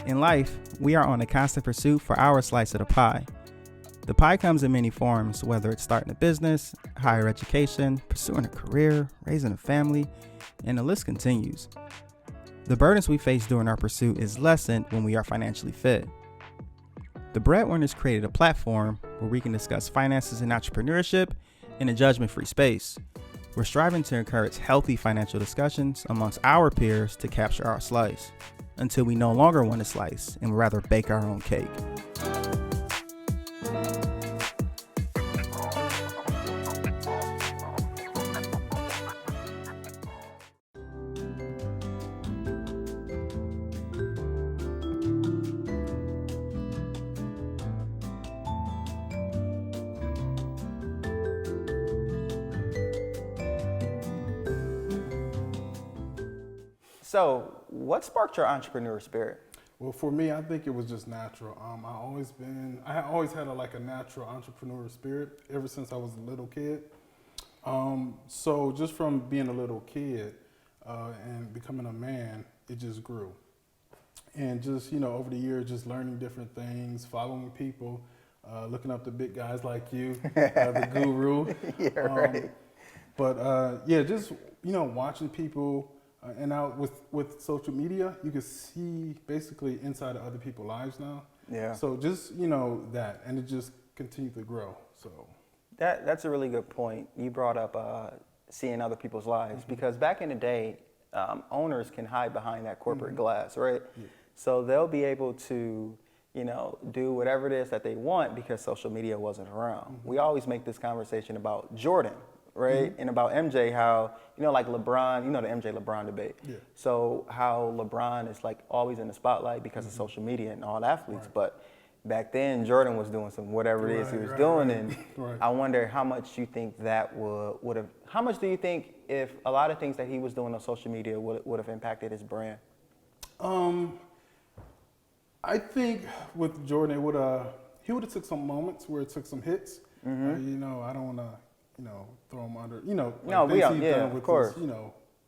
In life, we are on a constant pursuit for our slice of the pie. The pie comes in many forms, whether it's starting a business, higher education, pursuing a career, raising a family, and the list continues. The burdens we face during our pursuit is lessened when we are financially fit. The Breadwinners created a platform where we can discuss finances and entrepreneurship in a judgment-free space. We're striving to encourage healthy financial discussions amongst our peers to capture our slice, until we no longer want a slice and would rather bake our own cake. So, what sparked your entrepreneur spirit? Well, for me, I think it was just natural. I had always had a natural entrepreneurial spirit ever since I was a little kid. So just from being a little kid and becoming a man, it just grew. And just, over the years, just learning different things, following people, looking up to big guys like you, the guru. Yeah, right. Just, watching people. And now with social media, you can see basically inside of other people's lives now. Yeah. So just, that, and it just continued to grow, so. That's a really good point. You brought up seeing other people's lives, because back in the day, owners can hide behind that corporate glass, right? Yeah. So they'll be able to, do whatever it is that they want because social media wasn't around. We always make this conversation about Jordan, right? And about MJ, how, like LeBron, the MJ LeBron debate. Yeah. So how LeBron is like always in the spotlight because of social media and all athletes. Right. But back then, Jordan was doing some whatever it is he was doing. And I wonder how much you think that would have, how much do you think if a lot of things that he was doing on social media would have impacted his brand? I think with Jordan, he would have took some moments where it took some hits. I don't want to, throw him under, no, things he's done of with course. his,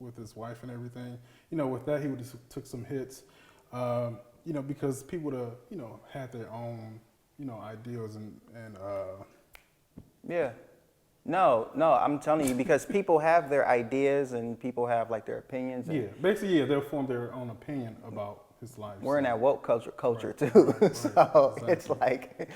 with his wife and everything. With that, he would have took some hits, because people would have, had their own, ideals and Yeah. No, I'm telling you, because people have their ideas and people have like their opinions. And basically, they'll form their own opinion about his life. We're in that woke culture too. So exactly. It's like,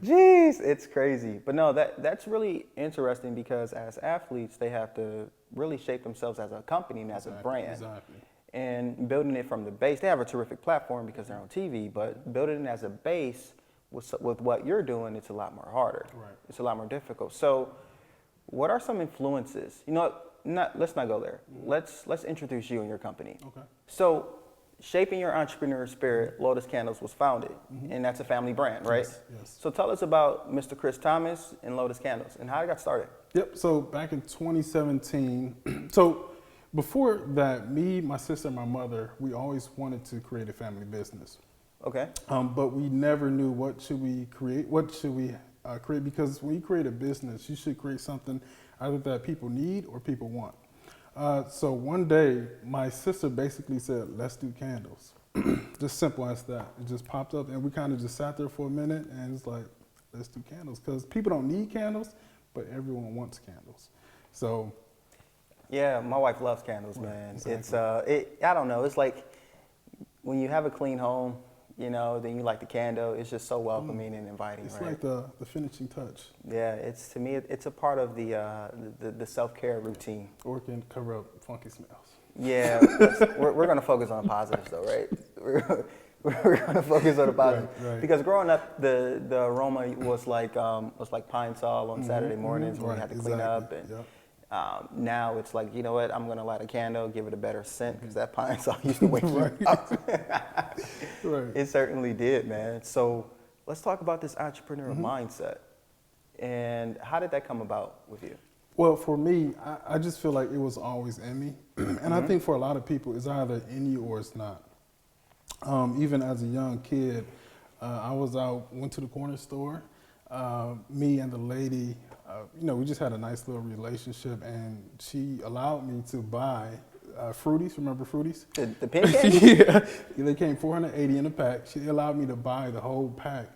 geez, it's crazy. But no, that's really interesting, because as athletes, they have to really shape themselves as a company and as a brand. Exactly. And building it from the base, they have a terrific platform because they're on TV, but building it as a base with what you're doing, it's a lot more harder. Right. It's a lot more difficult. So what are some influences? Let's not go there. Let's introduce you and your company. Okay. So shaping your entrepreneur spirit, Lotus Candles was founded, and that's a family brand, right? Yes. So tell us about Mr. Chris Thomas and Lotus Candles and how it got started. Yep, so back in 2017, so before that, me, my sister, and my mother, we always wanted to create a family business. Okay. But we never knew what should we create, because when you create a business, you should create something either that people need or people want. So one day, my sister basically said, let's do candles. Just simple as that. It just popped up, and we kind of just sat there for a minute, and it's like, let's do candles. Because people don't need candles, but everyone wants candles. So. Yeah, my wife loves candles, man. Exactly. It's, I don't know, it's like when you have a clean home, then you light the candle. It's just so welcoming and inviting, it's right? It's like the finishing touch. Yeah, to me, it's a part of the self-care routine. Or it can cover up funky smells. Yeah, we're going to focus on the positives though, right? We're going to focus on the positives. Right. Because growing up, the aroma was like pine sol on Saturday mornings when we had to clean up. And now it's like, you know what, I'm going to light a candle, give it a better scent, because that pine sol used to wake you up. Right. It certainly did, man. So let's talk about this entrepreneurial mindset. And how did that come about with you? Well, for me, I just feel like it was always in me. And I think for a lot of people, it's either in you or it's not. Even as a young kid, I went to the corner store. Me and the lady, we just had a nice little relationship, and she allowed me to buy Fruities. Remember Fruities? The penny candy? Yeah, they came $480 in a pack. She allowed me to buy the whole pack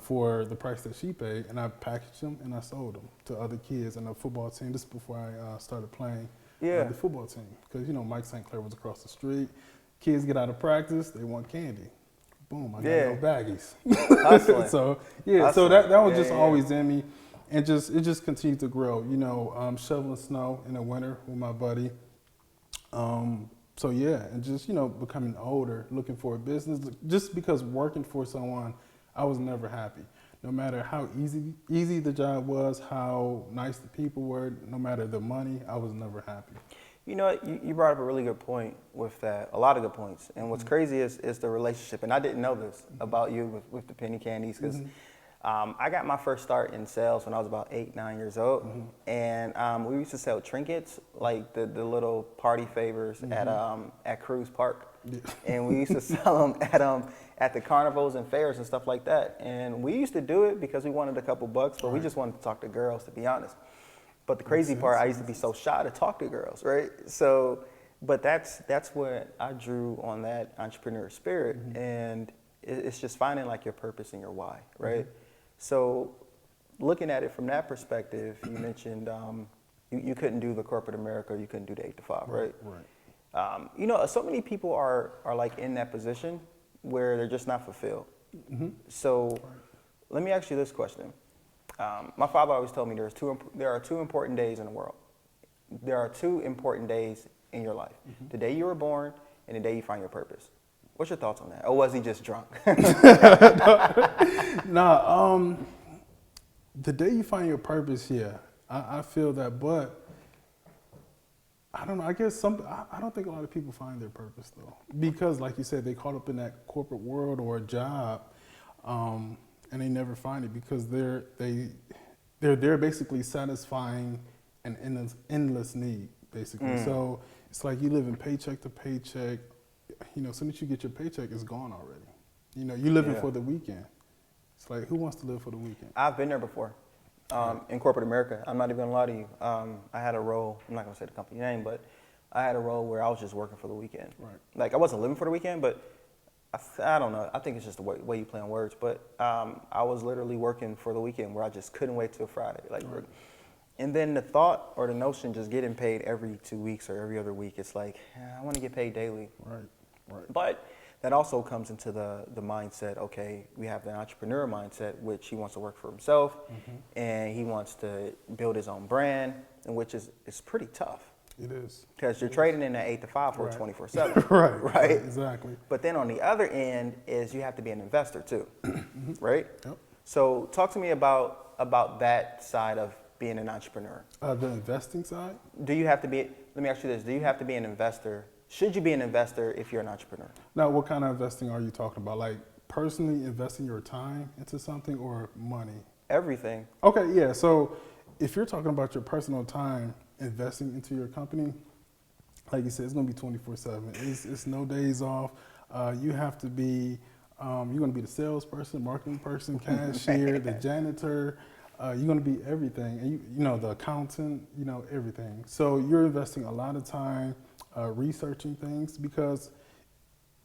for the price that she paid, and I packaged them and I sold them to other kids and the football team. This is before I started playing the football team, because Mike St. Clair was across the street. Kids get out of practice, they want candy. Boom, I got no baggies. Hustling. So Hustling. that was just always in me, and it just continued to grow. Shoveling snow in the winter with my buddy. And just becoming older, looking for a business. Just because working for someone, I was never happy. No matter how easy the job was, how nice the people were, no matter the money, I was never happy. You know what? You brought up a really good point with that, a lot of good points. And what's crazy is the relationship. And I didn't know this about you with the penny candies, because I got my first start in sales when I was about 8, 9 years old. And we used to sell trinkets, like the little party favors at Cruise Park. And we used to sell them at the carnivals and fairs and stuff like that. And we used to do it because we wanted a couple bucks, but we just wanted to talk to girls, to be honest. But the crazy part, I used to be so shy to talk to girls, right? So, but that's what I drew on that entrepreneur spirit. And it's just finding like your purpose and your why, right? So looking at it from that perspective, you mentioned you couldn't do the corporate America, you couldn't do the 8 to 5, right? Right. So many people are like in that position where they're just not fulfilled. So let me ask you this question. My father always told me there are 2 important days in the world. There are 2 important days in your life. The day you were born and the day you find your purpose. What's your thoughts on that? Or was he just drunk? The day you find your purpose, I feel that, but I don't know. I guess I don't think a lot of people find their purpose though, because like you said, they caught up in that corporate world or a job, and they never find it because they're basically satisfying an endless need, basically. So it's like you live in paycheck to paycheck. As soon as you get your paycheck, it's gone already. You living for the weekend. It's like, who wants to live for the weekend? I've been there before. In corporate America, I'm not even gonna lie to you. I had a role, I'm not gonna say the company name, but I had a role where I was just working for the weekend. Right. Like I wasn't living for the weekend, but I don't know. I think it's just the way you play on words. But I was literally working for the weekend where I just couldn't wait till Friday. And then the thought or the notion just getting paid every 2 weeks or every other week, it's like, I want to get paid daily. Right. But that also comes into the mindset, okay, we have the entrepreneur mindset, which he wants to work for himself, and he wants to build his own brand, and which is pretty tough. It is. Because you're trading in that 8 to 5 for 24/7. Right. Exactly. But then on the other end is you have to be an investor too, right? Yep. So talk to me about that side of being an entrepreneur. The investing side? Do you have to be, let me ask you this, do you have to be an investor? Should you be an investor if you're an entrepreneur? Now, what kind of investing are you talking about? Like personally investing your time into something or money? Everything. Okay, yeah. So if you're talking about your personal time investing into your company, like you said, it's going to be 24/7. It's no days off. You have to be, you're going to be the salesperson, marketing person, cashier, the janitor. You're going to be everything. And the accountant, everything. So you're investing a lot of time researching things, because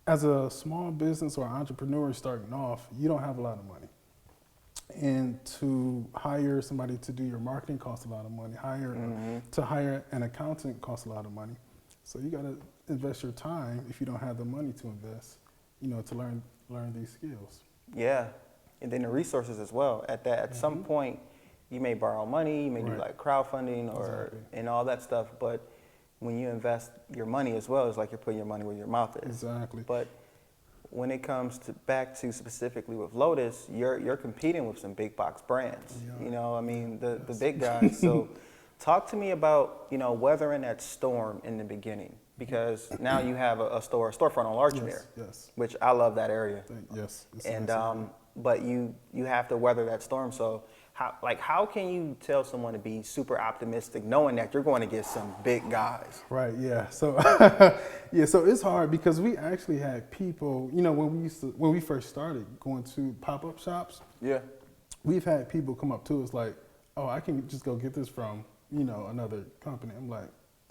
as a small business or entrepreneur starting off, you don't have a lot of money. And to hire somebody to do your marketing costs a lot of money. To hire an accountant costs a lot of money. So you got to invest your time if you don't have the money to invest, to learn these skills. Yeah, and then the resources as well. At some point, you may borrow money, you may do like crowdfunding and all that stuff. But when you invest your money as well, it's like you're putting your money where your mouth is. Exactly. But when it comes back to specifically with Lotus, you're competing with some big box brands. Yeah. The big guys. So talk to me about, weathering that storm in the beginning, because now you have a storefront on Larchmere, which I love that area. Yes. And but you have to weather that storm. So how can you tell someone to be super optimistic knowing that you're going to get some big guys? Right, yeah. So so it's hard because we actually had people, when we first started going to pop-up shops, we've had people come up to us like, oh, I can just go get this from, another company. I'm like,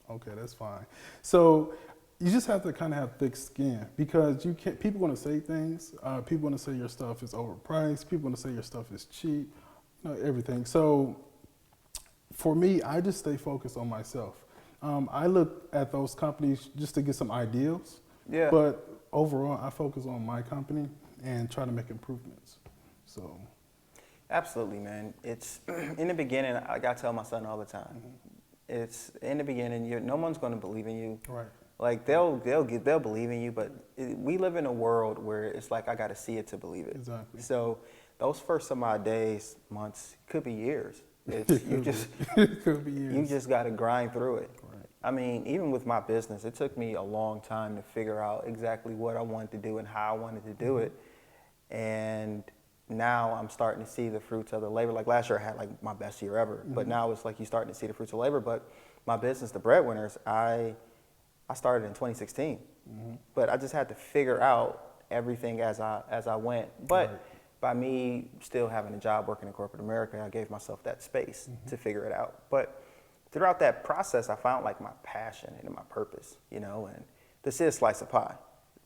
Okay, that's fine. So you just have to kind of have thick skin because you can't. People going to say things. People going to say your stuff is overpriced. People going to say your stuff is cheap. You know, everything. So for me, I just stay focused on myself. I look at those companies just to get some ideals. Yeah. But overall, I focus on my company and try to make improvements. So. Absolutely, man. It's in the beginning. I gotta tell my son all the time. It's in the beginning. No one's going to believe in you. Right. Like they'll believe in you, but we live in a world where it's like I got to see it to believe it. Exactly. So those first some odd days, months, could be years. It's It could be years. you just got to grind through it. Right. I mean, even with my business, it took me a long time to figure out exactly what I wanted to do and how I wanted to do it. And now I'm starting to see the fruits of the labor. Like last year I had like my best year ever, but now it's like you're starting to see the fruits of labor. But my business, The Breadwinners, I started in 2016, but I just had to figure out everything as I went. But by me still having a job working in corporate America, I gave myself that space to figure it out. But throughout that process, I found like my passion and my purpose, you know, and this is Slice of Pie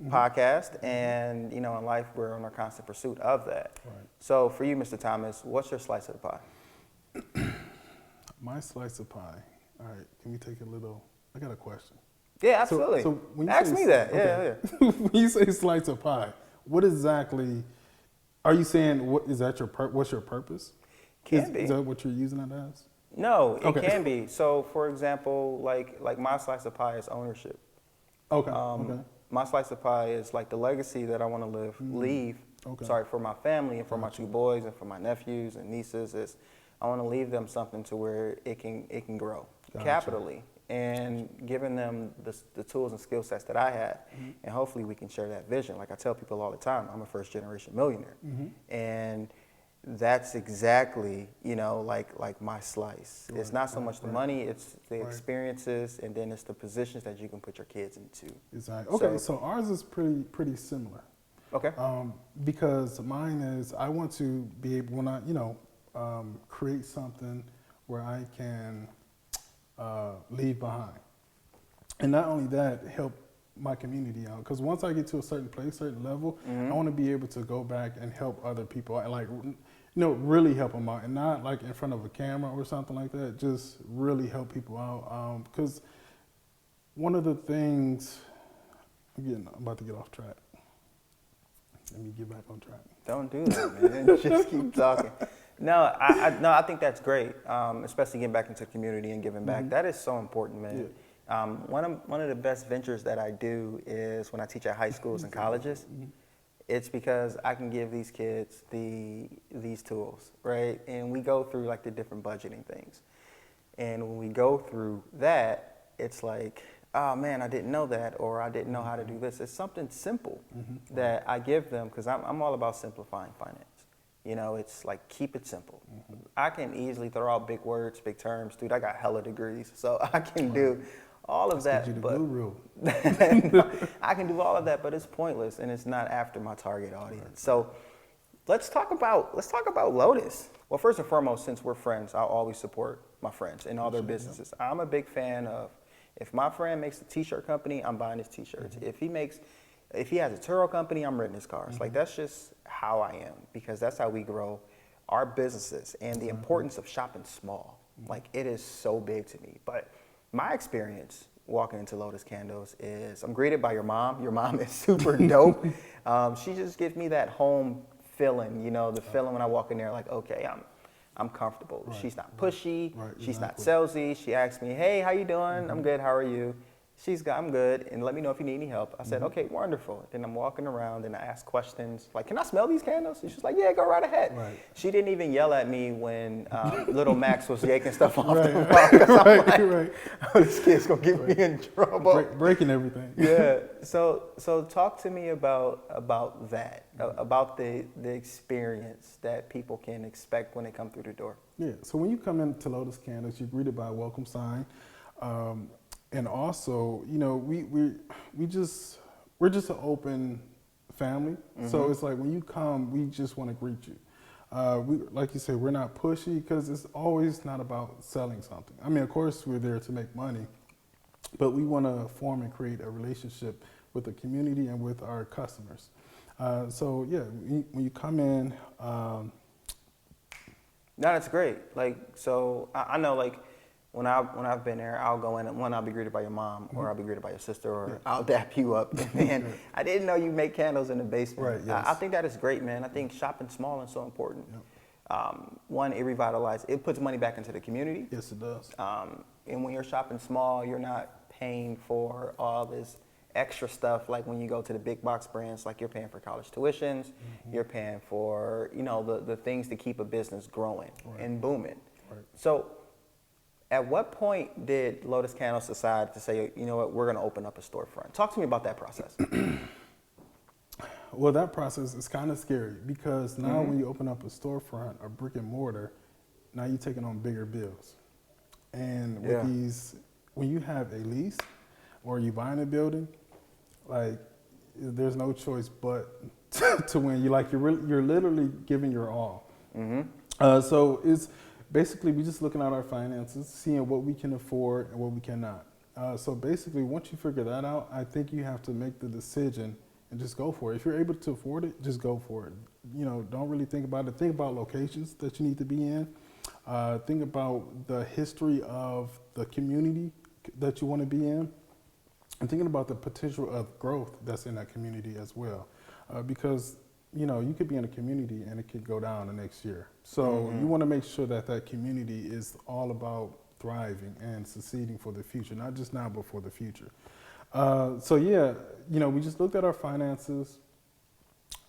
podcast, and you know, in life we're on a constant pursuit of that. Right. So for you, Mr. Thomas, what's your slice of the pie? My slice of pie. All right, can we take a little? I got a question. Yeah, absolutely. So when you Ask say- me that. okay. Yeah. When you say slice of pie, what exactly are you saying? What is that? What's your purpose? Can be. Is that what you're using it as? No, it Okay. can be. So, for example, like my slice of pie is ownership. Okay. Okay. My slice of pie is like the legacy that I want to leave. Okay. Sorry, for my family and for my two boys and for my nephews and nieces is I want to leave them something to where it can grow capitally and giving them the tools and skill sets that I had, and hopefully we can share that vision. Like I tell people all the time, I'm a first generation millionaire, and that's exactly, you know, like my slice. Right, it's not so right, much the right. money, it's the Right. experiences, and then it's the positions that you can put your kids into. Exactly. Okay. So ours is pretty similar. Okay. Because mine is I want to be able when I create something where I can leave behind, and not only that, help my community out. Because once I get to a certain place, certain level, I want to be able to go back and help other people. Like, really help them out, and not like in front of a camera or something like that. Just really help people out. Because one of the things, again, I'm about to get off track. Let me get back on track. Don't do that, man. Just keep talking. No, I think that's great, especially getting back into the community and giving back. That is so important, man. Yeah. One of the best ventures that I do is when I teach at high schools and colleges. It's because I can give these kids these tools, right? And we go through like the different budgeting things. And when we go through that, it's like, oh man, I didn't know that, or I didn't know how to do this. It's something simple that I give them because I'm all about simplifying finance. You know, it's like keep it simple. I can easily throw out big words, big terms. Dude, I got hella degrees, so I can do all of that. Get you the But guru. I can do all of that, but it's pointless and it's not after my target audience. So let's talk about Lotus. Well, first and foremost, since we're friends, I'll always support my friends in all their businesses. I'm a big fan of if my friend makes a t-shirt company, I'm buying his t-shirts. If he has a Turo company, I'm renting his cars. Like that's just how I am because that's how we grow our businesses and the importance of shopping small. Like it is so big to me. But my experience walking into Lotus Candles is I'm greeted by your mom. Your mom is super dope. She just gives me that home feeling, you know, the feeling when I walk in there like, okay, I'm comfortable. Right. She's not pushy. Right, She's not exactly. salesy. She asks me, hey, how you doing? I'm good. How are you? I'm good. And let me know if you need any help. I said, okay, wonderful. Then I'm walking around and I ask questions like, can I smell these candles? And she's like, yeah, go right ahead. Right. She didn't even yell at me when little Max was yanking stuff off Right, the wall. 'Cause I'm right, like, right. oh, this kid's going to get me in trouble. Breaking everything. Yeah. So talk to me about that, about the experience that people can expect when they come through the door. Yeah. So when you come into Lotus Candles, you're greeted by a welcome sign, and also, you know, we're just an open family. So it's like when you come, we just want to greet you. Like you said, we're not pushy because it's always not about selling something. I mean, of course, we're there to make money, but we want to form and create a relationship with the community and with our customers. So yeah, when you come in, No, that's great. Like, so I know, like, when I've been there, I'll go in and I'll be greeted by your mom, or I'll be greeted by your sister, or I'll dap you up. Man, I didn't know you make candles in the basement. Right, yes. I think that is great, man. I think shopping small is so important. Yep. One, it revitalizes. It puts money back into the community. Yes, it does. And when you're shopping small, you're not paying for all this extra stuff like when you go to the big box brands. Like, you're paying for college tuitions, you're paying for, you know, the things to keep a business growing and booming. Right. So at what point did Lotus Candles decide to say, you know what, we're going to open up a storefront? Talk to me about that process. Well, that process is kind of scary because now when you open up a storefront, a brick and mortar, now you're taking on bigger bills. And with these, when you have a lease or you buying a building, like, there's no choice but to win. You're literally giving your all. So it's basically, we just looking at our finances, seeing what we can afford and what we cannot. So basically, once you figure that out, I think you have to make the decision and just go for it. If you're able to afford it, just go for it. You know, don't really think about it. Think about locations that you need to be in. Think about the history of the community that you want to be in. And thinking about the potential of growth that's in that community as well. Because, you know, you could be in a community and it could go down the next year. So you want to make sure that that community is all about thriving and succeeding for the future, not just now, but for the future. So yeah, you know, we just looked at our finances,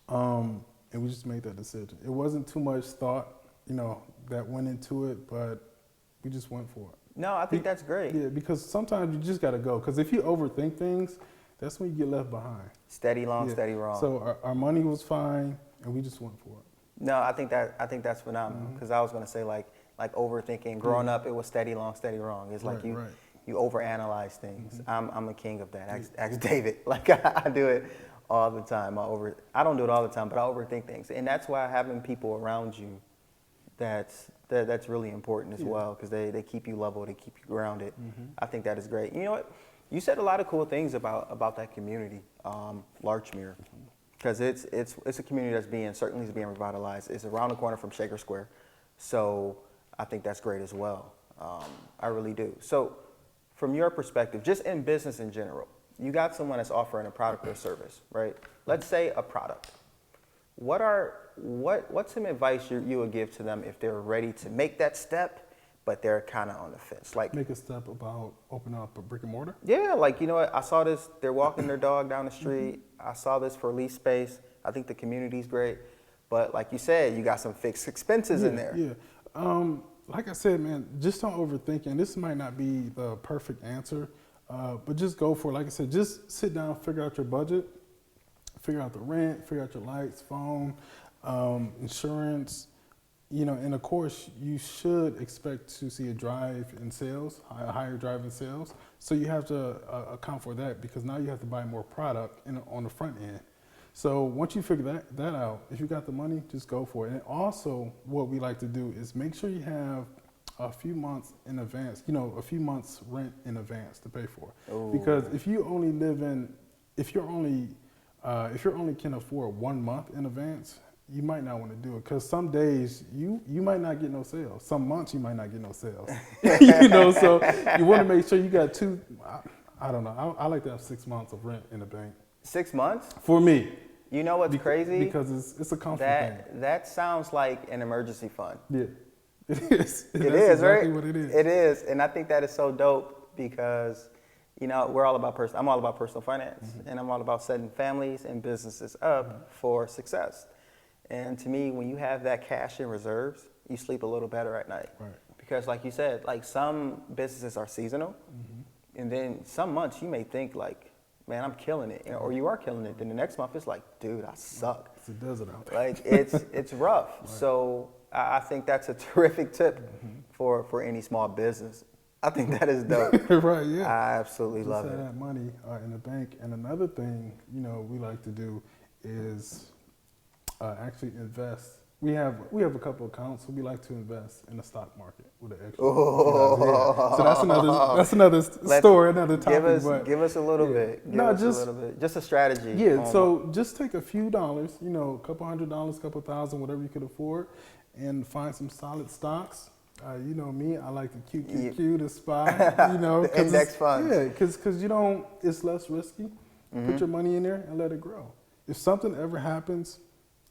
and we just made that decision. It wasn't too much thought, you know, that went into it, but we just went for it. No, I think that's great. Yeah, because sometimes you just got to go. Because if you overthink things, that's when you get left behind. Steady long, steady wrong. So our money was fine, and we just went for it. No, I think that's phenomenal. Because I was gonna say, like overthinking. Growing up, it was steady long, steady wrong. It's like you overanalyze things. I'm a king of that. Ask David. Like, I do it all the time. I don't do it all the time, but I overthink things, and that's why having people around you, that's really important as well, because they keep you level, they keep you grounded. I think that is great. You know what? You said a lot of cool things about that community, Larchmere, because it's a community that's certainly being revitalized. It's around the corner from Shaker Square, so I think that's great as well. I really do. So, from your perspective, just in business in general, you got someone that's offering a product or service, right? Let's say a product. What's some advice you would give to them if they're ready to make that step, but they're kind of on the fence? Like, make a step about opening up a brick and mortar? Yeah, like, you know what, I saw this, they're walking their dog down the street. I saw this for lease space. I think the community's great. But like you said, you got some fixed expenses in there. Yeah. Like I said, man, just don't overthink. And this might not be the perfect answer, but just go for it. Like I said, just sit down, figure out your budget, figure out the rent, figure out your lights, phone, insurance, you know, and of course you should expect to see a drive in sales, a higher drive in sales. So you have to account for that, because now you have to buy more product on the front end. So once you figure that out, if you got the money, just go for it. And also what we like to do is make sure you have a few months in advance, you know, a few months rent in advance to pay for. Ooh. Because if you only can afford 1 month in advance, you might not want to do it, because some days you might not get no sales. Some months you might not get no sales. You know, so you want to make sure you got I don't know. I like to have 6 months of rent in the bank. 6 months? For me. You know what's crazy? Because it's a comfort thing. That sounds like an emergency fund. Yeah. It is. It is, exactly right? What it is. It is. And I think that is so dope, because, you know, I'm all about personal finance, and I'm all about setting families and businesses up for success. And to me, when you have that cash in reserves, you sleep a little better at night. Right. Because like you said, like, some businesses are seasonal, and then some months you may think like, man, I'm killing it, or you are killing it. Then the next month it's like, dude, I suck. It's a desert out there. Like, it's rough. Right. So I think that's a terrific tip for any small business. I think that is dope. Right, yeah. I absolutely love it. Just have that money in the bank. And another thing, you know, we like to do is actually invest We have a couple accounts, so we like to invest in the stock market with an extra. Oh. Yeah. So that's another story, another topic. Give us a little yeah. bit. Give No, us just a little bit. Just a strategy. yeah. So just take a few dollars, a couple $100, couple thousand, whatever you could afford, and find some solid stocks. You know me, I like the QQQ, the SPY, the index funds. Yeah, because it's less risky. Put your money in there and let it grow. If something ever happens,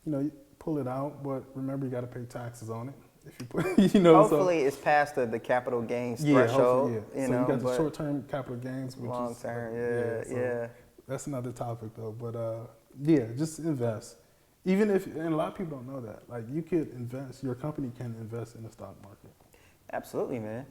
you pull it out, but remember you got to pay taxes on it. If you put, hopefully it's past the capital gains threshold. Yeah. So you got the short-term capital gains, which long is term. Yeah. That's another topic though. But yeah, just invest. Even if, and a lot of people don't know that, like you could invest, your company can invest in the stock market. Absolutely, man.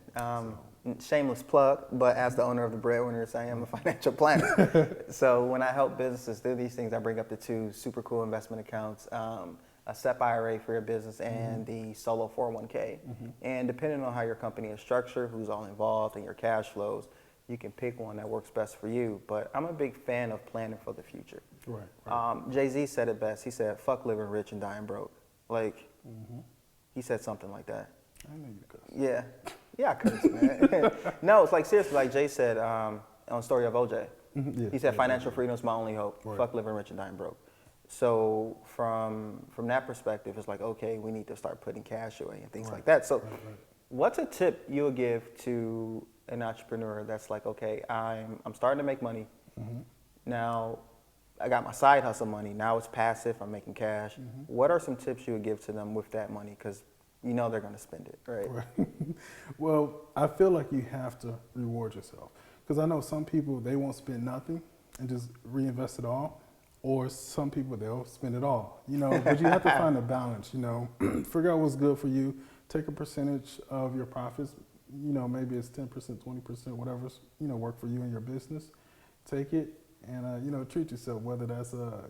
Shameless plug, but as the owner of the Breadwinners, I am a financial planner. So when I help businesses do these things, I bring up the two super cool investment accounts, a SEP IRA for your business and the solo 401k. And depending on how your company is structured, who's all involved, and your cash flows, you can pick one that works best for you. But I'm a big fan of planning for the future. Right. Jay-Z said it best. He said, "Fuck living rich and dying broke." Like, he said something like that. I know you cuss. Yeah, I curse, man. No, it's like seriously, like Jay said on the story of OJ. He said, "Financial freedom is my only hope. Right. Fuck living rich and dying broke." So from that perspective, it's like, okay, we need to start putting cash away and things like that. So what's a tip you would give to an entrepreneur that's like, okay, I'm starting to make money. Now I got my side hustle money. Now it's passive. I'm making cash. What are some tips you would give to them with that money? Because they're going to spend it, right? Well, I feel like you have to reward yourself. Because I know some people, they won't spend nothing and just reinvest it all. Or some people, they'll spend it all, But you have to find a balance, Figure out what's good for you. Take a percentage of your profits. Maybe it's 10%, 20%, whatever's, work for you and your business. Take it and, treat yourself, whether that's a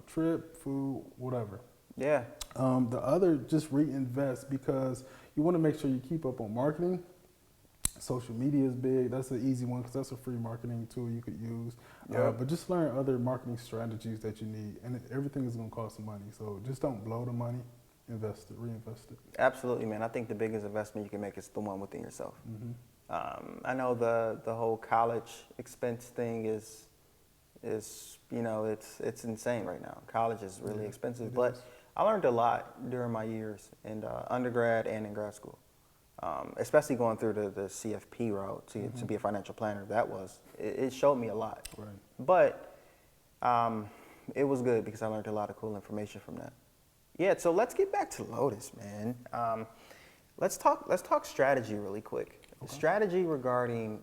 trip, food, whatever. Yeah. The other, just reinvest because you want to make sure you keep up on marketing. Social media is big. That's an easy one because that's a free marketing tool you could use. But just learn other marketing strategies that you need. And everything is going to cost some money. So just don't blow the money. Invest it, reinvest it. Absolutely, man. I think the biggest investment you can make is the one within yourself. I know the whole college expense thing is it's insane right now. College is really expensive. But I learned a lot during my years in undergrad and in grad school, especially going through the CFP route to be a financial planner. It showed me a lot. Right. But it was good because I learned a lot of cool information from that. Yeah, so let's get back to Lotus, man. Let's talk strategy really quick. Okay. Strategy regarding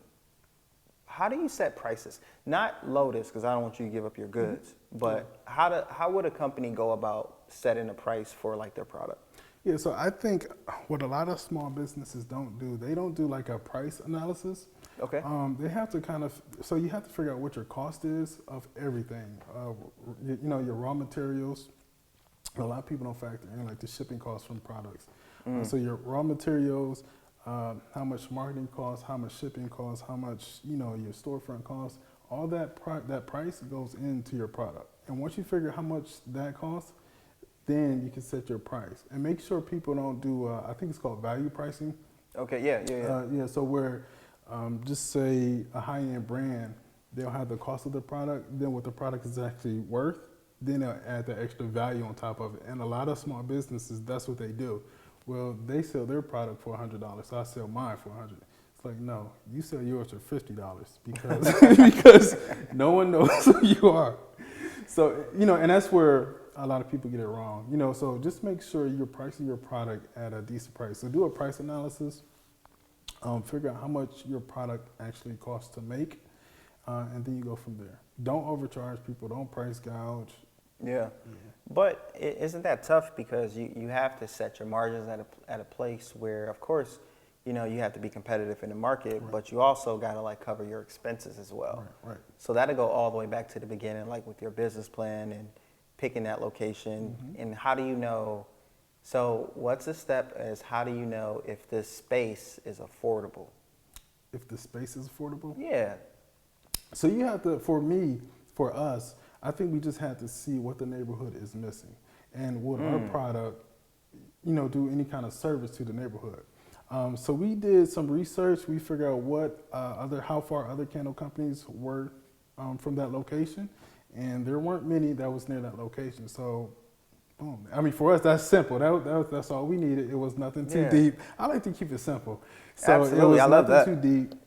how do you set prices? Not Lotus, because I don't want you to give up your goods, but how would a company go about setting a price for like their product? Yeah, so I think what a lot of small businesses don't do, they don't do like a price analysis. Okay. They have to so you have to figure out what your cost is of everything. Your raw materials. A lot of people don't factor in like the shipping costs from products. So your raw materials, how much marketing costs, how much shipping costs, how much your storefront costs, all that price goes into your product. And once you figure how much that costs, then you can set your price. And make sure people don't do I think it's called value pricing. Okay. Yeah. So where just say a high-end brand, they'll have the cost of the product, then what the product is actually worth. Then they'll add the extra value on top of it. And a lot of small businesses, that's what they do. Well, they sell their product for $100, so I sell mine for $100. It's like, no, you sell yours for $50 because no one knows who you are. So, and that's where a lot of people get it wrong. So just make sure you're pricing your product at a decent price. So do a price analysis, figure out how much your product actually costs to make, and then you go from there. Don't overcharge people, don't price gouge. Yeah. But isn't that tough because you have to set your margins at a place where, of course, you have to be competitive in the market, but you also got to like cover your expenses as well. Right. So that'll go all the way back to the beginning, like with your business plan and picking that location. And how do you know? So what's the step is how do you know if this space is affordable? If the space is affordable? Yeah. So you have to, for us, I think we just had to see what the neighborhood is missing and would our product do any kind of service to the neighborhood. So we did some research. We figured out how far other candle companies were from that location, and there weren't many that was near that location. So, boom. I mean, for us, that's simple. That's all we needed. It was nothing too deep. I like to keep it simple. So Absolutely, it was I love nothing that. too deep.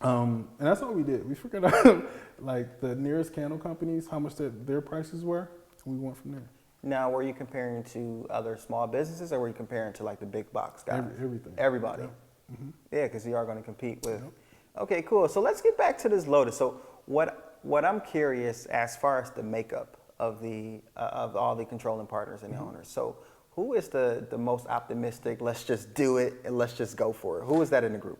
And that's all we did. We figured out like the nearest candle companies, how much their prices were, and we went from there. Now, were you comparing to other small businesses, or were you comparing to like the big box guys? Everything. Everybody. Yep. Mm-hmm. Yeah, because you are going to compete with. Yep. Okay, cool. So let's get back to this Lotus. So what I'm curious as far as the makeup of all the controlling partners and the owners. So who is the most optimistic? Let's just do it and let's just go for it. Who is that in the group?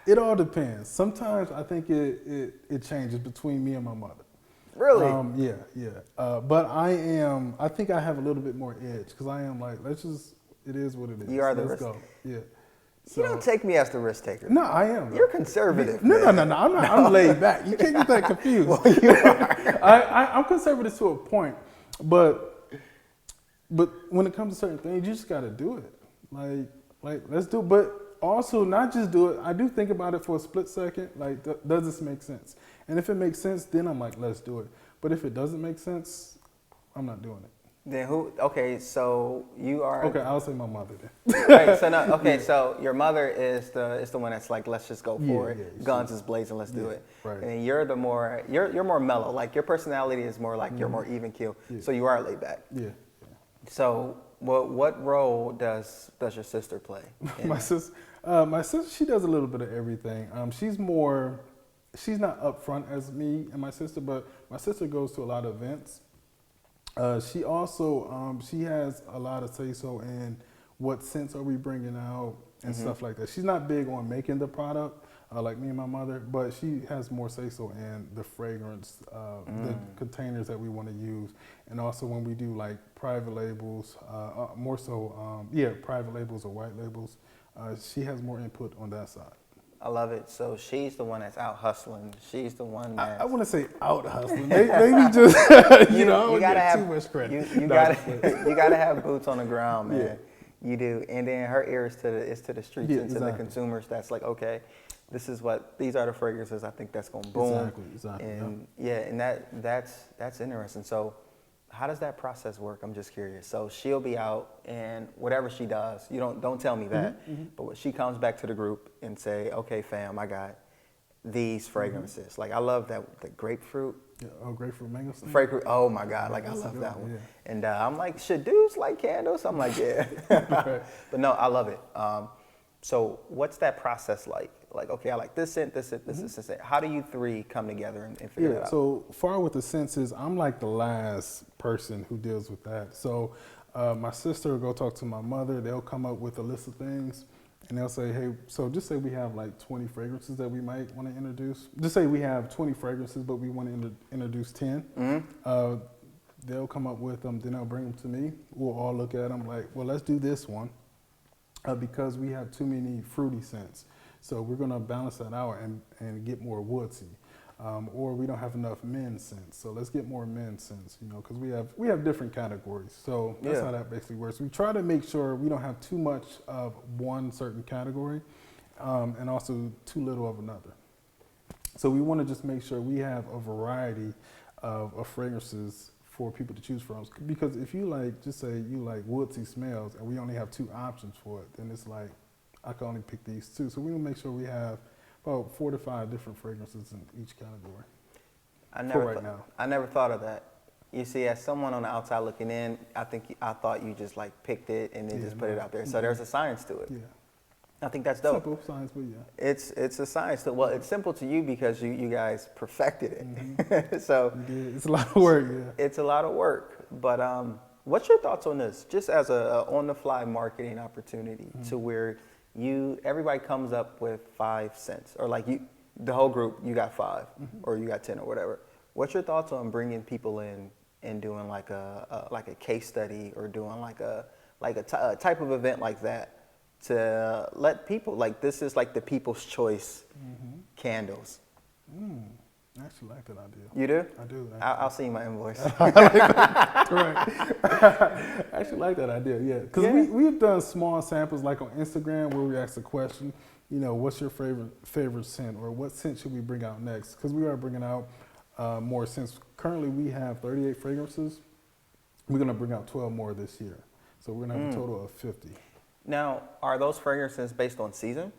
It all depends. Sometimes I think it changes between me and my mother. Really? Yeah. But I think I have a little bit more edge because I am like, it is what it is. You are the Let's risk. go. Yeah. You don't take me as the risk taker. No, I am. You're conservative. No. man. I'm not. I'm laid back. You can't get that confused. Well, you are. I'm conservative to a point, but when it comes to certain things, you just got to do it. Like let's do it. But also not just do it. I do think about it for a split second. Like, does this make sense? And if it makes sense, then I'm like, let's do it. But if it doesn't make sense, I'm not doing it. Then who? Okay, so you are. Okay, I'll say my mother then. Right, so no, okay, so your mother is the one that's like, let's just go for it. Yeah, Guns is blazing, let's do it. right. And you're you're more mellow. Like your personality is more like you're more even keel. Yeah. So you are laid back. Yeah. So what role does your sister play? My sister, she does a little bit of everything. She's not upfront as me and my sister, but my sister goes to a lot of events. She also, she has a lot of say-so in what scents are we bringing out and stuff like that. She's not big on making the product like me and my mother, but she has more say-so in the fragrance, the containers that we want to use. And also when we do like private labels, more so, private labels or white labels, she has more input on that side. I love it. So she's the one that's out hustling. She's the one that I want to say out hustling. Maybe just I don't gotta get have too much credit. You gotta have boots on the ground, man. Yeah. You do. And then her ear is to the streets and to the consumers. That's like, okay, these are the fragrances. I think that's gonna boom. Exactly. And and that's interesting. So how does that process work? I'm just curious. So she'll be out and whatever she does, you don't tell me that, but when she comes back to the group and say, okay, fam, I got these fragrances. Like I love the grapefruit. Yeah, grapefruit mango steam. Fragrant. Oh my God, like I love that one. Yeah. And I'm like, should dudes like candles? I'm like, yeah. But no, I love it. So what's that process like? Like, okay, I like this scent, this scent, this scent. How do you three come together and figure it out? So far with the senses, I'm like the last person who deals with that. So my sister will go talk to my mother. They'll come up with a list of things. And they'll say, hey, so just say we have like 20 fragrances that we might want to introduce. Just say we have 20 fragrances, but we want to introduce 10. They'll come up with them, then they'll bring them to me. We'll all look at them like, well, let's do this one because we have too many fruity scents. So we're going to balance that out and get more woodsy. Or we don't have enough men's scents, so let's get more men's scents, because we have different categories. So that's how that basically works. We try to make sure we don't have too much of one certain category, and also too little of another. So we want to just make sure we have a variety of fragrances for people to choose from. Because if you just say you like woodsy smells, and we only have 2 options for it, then it's like I can only pick these 2. So we want to make sure we have about 4 to 5 different fragrances in each category. I never thought of that. You see, as someone on the outside looking in, I thought you just like picked it and then just put it out there. So there's a science to it. Yeah. I think that's dope. Simple science, but yeah. It's a science to it. Well, it's simple to you because you guys perfected it. So it's a lot of work, yeah. It's a lot of work. But what's your thoughts on this? Just as a on-the-fly marketing opportunity to where everybody comes up with 5 cents, or like the whole group, you got 5 or you got 10 or whatever. What's your thoughts on bringing people in and doing like a case study or doing like a type of event like that to let people, like, this is like the people's choice candles? I actually like that idea. You do? I do. I'll see my invoice. Correct. I actually like that idea, yeah. Because Yeah. we've done small samples like on Instagram where we ask a question, what's your favorite scent, or what scent should we bring out next? Because we are bringing out more scents. Currently we have 38 fragrances. We're going to bring out 12 more this year. So we're going to have a total of 50. Now, are those fragrances based on season?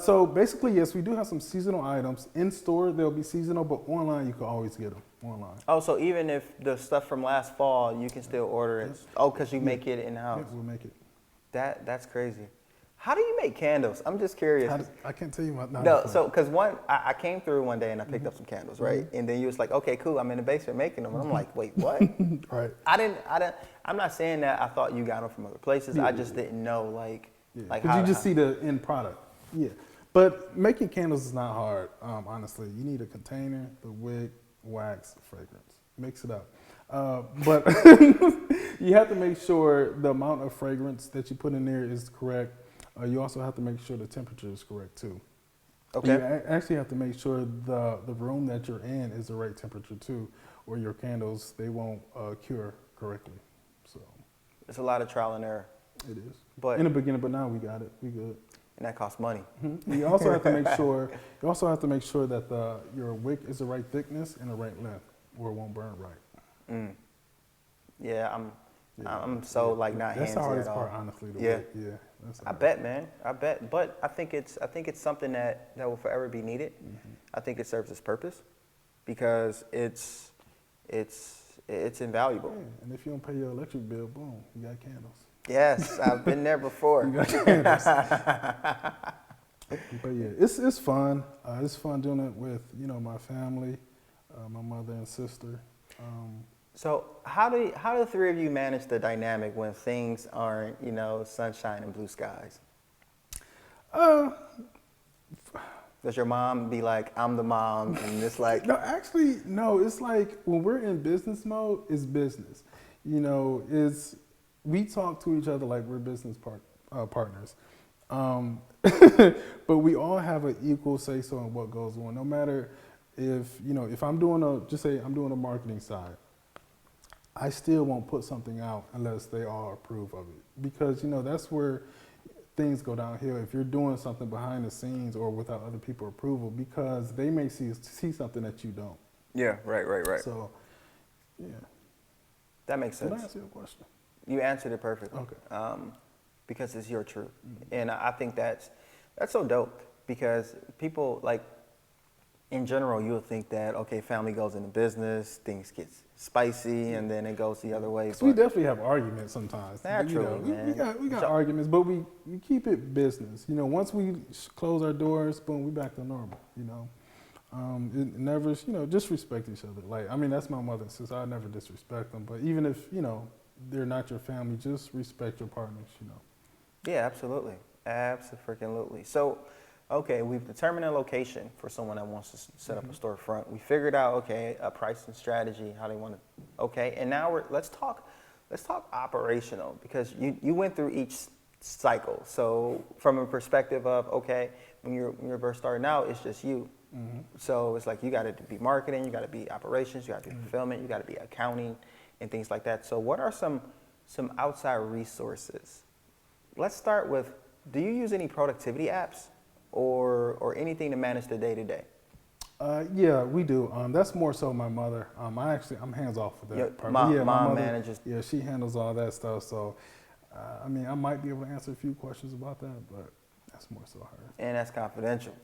So basically, yes, we do have some seasonal items. In store, they'll be seasonal, but online, you can always get them online. Oh, so even if the stuff from last fall, you can still order it? Oh, because you make it in-house? Yeah, we'll make it. That's crazy. How do you make candles? I'm just curious. I can't tell you my... No, so because I came through one day and I picked up some candles, right? And then you was like, okay, cool, I'm in the basement making them. And I'm like, wait, what? Right. I'm not saying that I thought you got them from other places. Yeah, I just didn't know, like Because you just see the end product. Yeah. But making candles is not hard, honestly. You need a container, the wick, wax, fragrance. Mix it up. But you have to make sure the amount of fragrance that you put in there is correct. You also have to make sure the temperature is correct too. Okay. You actually have to make sure the room that you're in is the right temperature too, or your candles, they won't cure correctly. So It's a lot of trial and error. it is. But In the beginning, but now we got it. We good. and that costs money. You also have to make sure. You also have to make sure that your wick is the right thickness and the right length, or it won't burn right. Yeah, I'm so like not That's handsy the hardest at all. part, honestly. The Yeah. wick. Yeah. That's I bet, man. I bet. But I think it's something that will forever be needed. I think it serves its purpose because it's invaluable. Yeah. And if you don't pay your electric bill, boom, you got candles. Yes, I've been there before. You got candles. But yeah, it's fun. It's fun doing it with my family, my mother and sister. So how do the three of you manage the dynamic when things aren't sunshine and blue skies? Does your mom be like, I'm the mom, and it's like No, actually, no. It's like when we're in business mode, it's business. We talk to each other like we're business partners. But we all have an equal say so in what goes on. No matter if I'm doing just say I'm doing a marketing side, I still won't put something out unless they all approve of it, because that's where things go downhill if you're doing something behind the scenes or without other people's approval, because they may see something that you don't. yeah, right. So, yeah. That makes sense. Did I answer your question? You answered it perfectly. Okay. Because it's your truth. And I think that's so dope, because people, like, in general, you'll think that, okay, family goes into business, things get spicy, and then it goes the other way. We definitely have arguments sometimes. Naturally, man. We got arguments, but we keep it business. Once we close our doors, boom, we back to normal. It never, just respect each other. Like, that's my mother and sister. I never disrespect them. But even if, they're not your family, just respect your partners, Yeah, absolutely. Absolutely. So, okay, we've determined a location for someone that wants to set up a storefront. We figured out, okay, a pricing strategy, how they want to, okay, and now let's talk operational, because you went through each cycle. So from a perspective of, okay, when you're first starting out, it's just you. So it's like you got to be marketing, you got to be operations, you got to be fulfillment, you got to be accounting and things like that. So what are some outside resources? Let's start with, do you use any productivity apps or anything to manage the day-to-day? Yeah, we do. That's more so my mother. I'm hands off with that part. Mom mother, manages. Yeah, she handles all that stuff. So, I might be able to answer a few questions about that, but that's more so her. And that's confidential.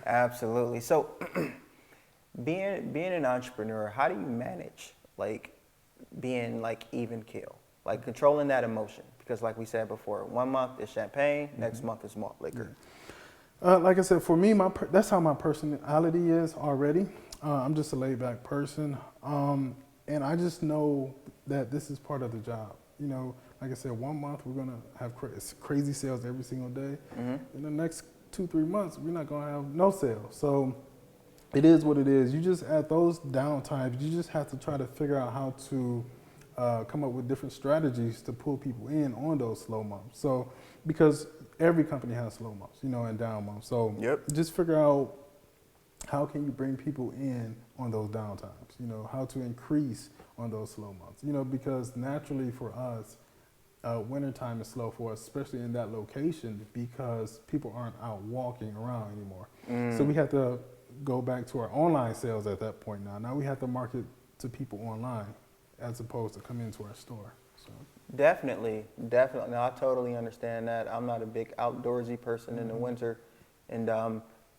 Absolutely. So, being an entrepreneur, how do you manage being even keel, controlling that emotion? Because like we said before, 1 month is champagne, next month is malt liquor. Like I said, for me, that's how my personality is already. I'm just a laid back person, and I just know that this is part of the job. Like I said, 1 month we're gonna have crazy sales every single day. In the next 2-3 months, we're not gonna have no sales. So it is what it is. You just at those down times, you just have to try to figure out how to come up with different strategies to pull people in on those slow months. So because every company has slow months, and down months. So just figure out how can you bring people in on those downtimes? You know, how to increase on those slow months. You know, because naturally for us, wintertime is slow for us, especially in that location, because people aren't out walking around anymore. So we have to go back to our online sales at that point now. Now we have to market to people online as opposed to come into our store. So. Definitely. No, I totally understand that. I'm not a big outdoorsy person in the winter, and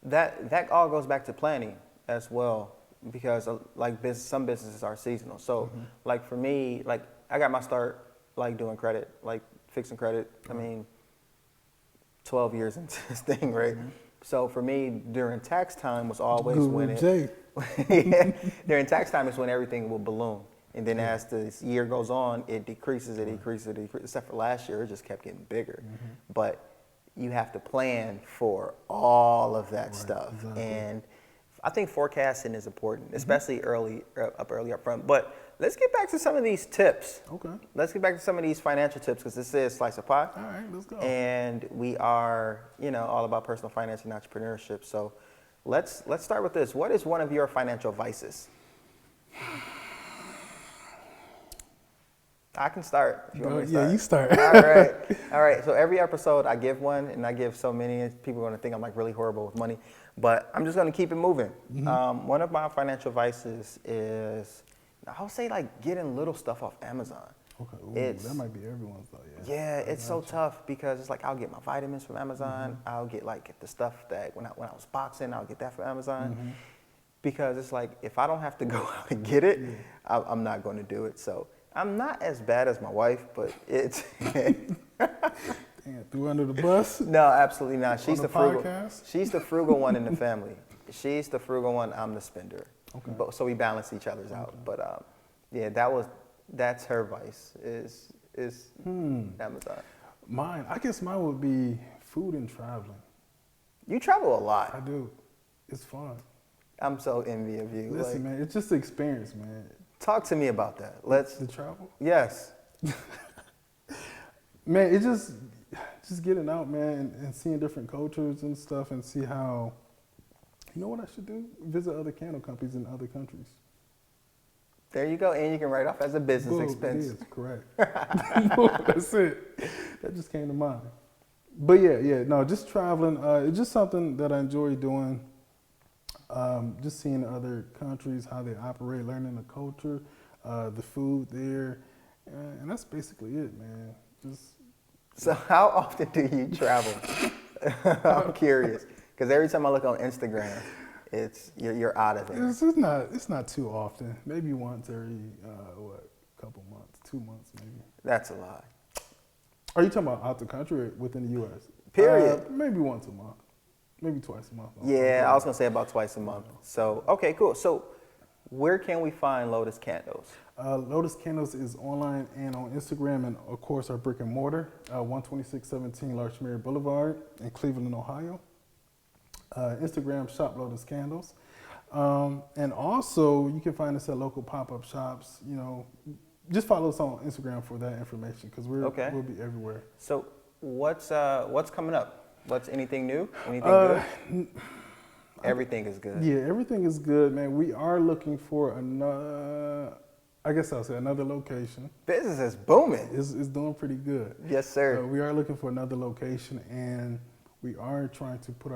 that all goes back to planning as well, because like some businesses are seasonal. So like for me, like I got my start like doing credit, like fixing credit. I mean, 12 years into this thing, right? So for me, during tax time was always during tax time is when everything will balloon. And then as the year goes on, it decreases, except for last year, it just kept getting bigger. But you have to plan for all of that stuff. Exactly. And I think forecasting is important, especially early up front. But let's get back to some of these tips. Okay. Let's get back to some of these financial tips, because this is Slice of Pie. All right, let's go. And we are, all about personal finance and entrepreneurship. So let's start with this. What is one of your financial vices? I can start if you want me to start. Yeah, you start. All right. So every episode I give one, and I give so many, people are going to think I'm like really horrible with money, but I'm just going to keep it moving. One of my financial vices is, I would say, like getting little stuff off Amazon. Okay, ooh, that might be everyone's though. Yeah, it's so tough, because it's like I'll get my vitamins from Amazon. I'll get like the stuff that when I was boxing, I'll get that from Amazon. Because it's like if I don't have to go out and get it, I'm not going to do it. So I'm not as bad as my wife, but it's. Damn, threw under the bus? No, absolutely not. She's the frugal. Podcast? She's the frugal one in the family. She's the frugal one. I'm the spender. Okay. So we balance each other's out. But yeah, that's her vice is Amazon. I guess mine would be food and traveling. You travel a lot. I do. It's fun. I'm so envy of you. Listen, man, it's just the experience, man. Talk to me about that. The travel? Yes. Man, it's just getting out, man, and seeing different cultures and stuff, and see how, you know what I should do? Visit other candle companies in other countries. There you go, and you can write off as a business expense. It is, correct. That's it. That just came to mind. But no, just traveling. It's just something that I enjoy doing. Just seeing other countries, how they operate, learning the culture, the food there, and that's basically it, man. So how often do you travel? I'm curious, because every time I look on Instagram, it's you're out of there. It's not too often. Maybe once every couple months, 2 months maybe. That's a lot. Are you talking about out the country or within the U.S.? Period. Maybe once a month. Maybe twice a month. Yeah, I was going to say about twice a month. So, okay, cool. So where can we find Lotus Candles? Lotus Candles is online and on Instagram, and of course our brick and mortar, 12617 Larchmere Boulevard in Cleveland, Ohio. Instagram, shop Lotus Candles. And also you can find us at local pop-up shops. You know, just follow us on Instagram for that information, because we'll be everywhere. So what's coming up? What's anything new? Anything good? Everything is good. Yeah, everything is good, man. We are looking for another location. Business is booming. It's doing pretty good. Yes, sir. We are looking for another location, and we are trying to put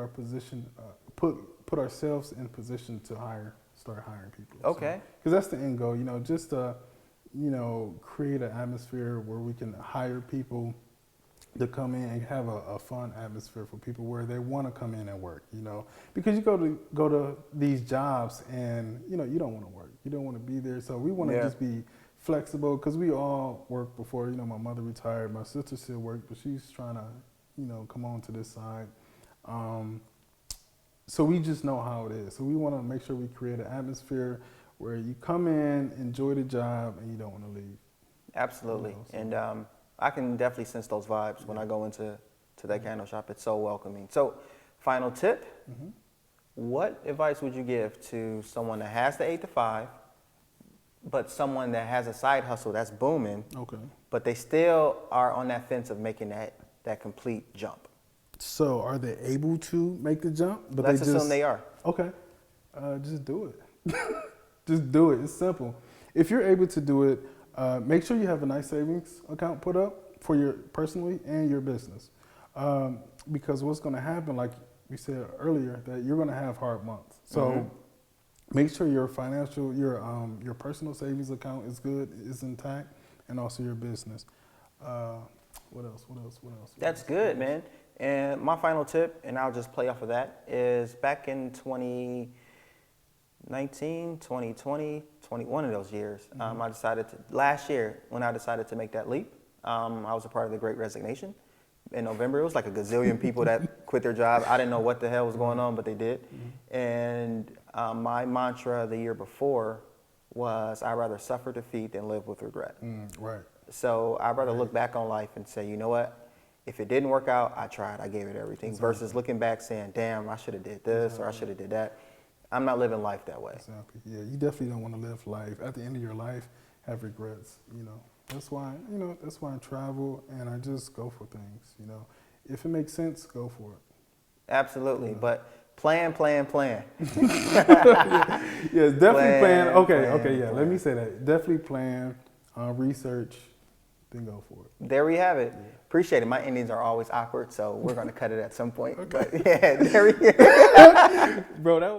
put ourselves in position to start hiring people. Okay. Because that's the end goal, just create an atmosphere where we can hire people to come in and have a fun atmosphere for people where they want to come in and work, because you go to these jobs and you don't want to work, you don't want to be there. So we want to just be flexible, because we all worked before. My mother retired, my sister still works, but she's trying to come on to this side. So we just know how it is. So we want to make sure we create an atmosphere where you come in, enjoy the job, and you don't want to leave. Absolutely. And I can definitely sense those vibes when I go into that candle shop. It's so welcoming. So, final tip, what advice would you give to someone that has the 8 to 5, but someone that has a side hustle that's booming, but they still are on that fence of making that complete jump? So are they able to make the jump? Let's assume they are. Okay. Just do it. Just do it. It's simple. If you're able to do it, make sure you have a nice savings account put up for your personally and your business. Because what's going to happen, like we said earlier, that you're going to have hard months. So make sure your financial, your personal savings account is good, is intact, and also your business. What else? That's good, man. And my final tip, and I'll just play off of that, is back in 2019, 2020, 21 of those years, I decided to, last year, when I decided to make that leap, I was a part of the Great Resignation. In November, it was like a gazillion people that quit their job. I didn't know what the hell was going on, but they did. And my mantra the year before was, I'd rather suffer defeat than live with regret. Right. So I'd rather look back on life and say, you know what? If it didn't work out, I tried. I gave it everything. Exactly. Versus looking back saying, damn, I should have did this or I should have did that. I'm not living life that way. Exactly. Yeah, you definitely don't want to live life at the end of your life, have regrets, That's why, that's why I travel and I just go for things, If it makes sense, go for it. Absolutely, but plan. Yeah, definitely plan. Okay, let me say that. Definitely plan, research, then go for it. There we have it. Yeah. Appreciate it. My endings are always awkward, so we're going to cut it at some point. Okay. But yeah, there we go. Bro, that was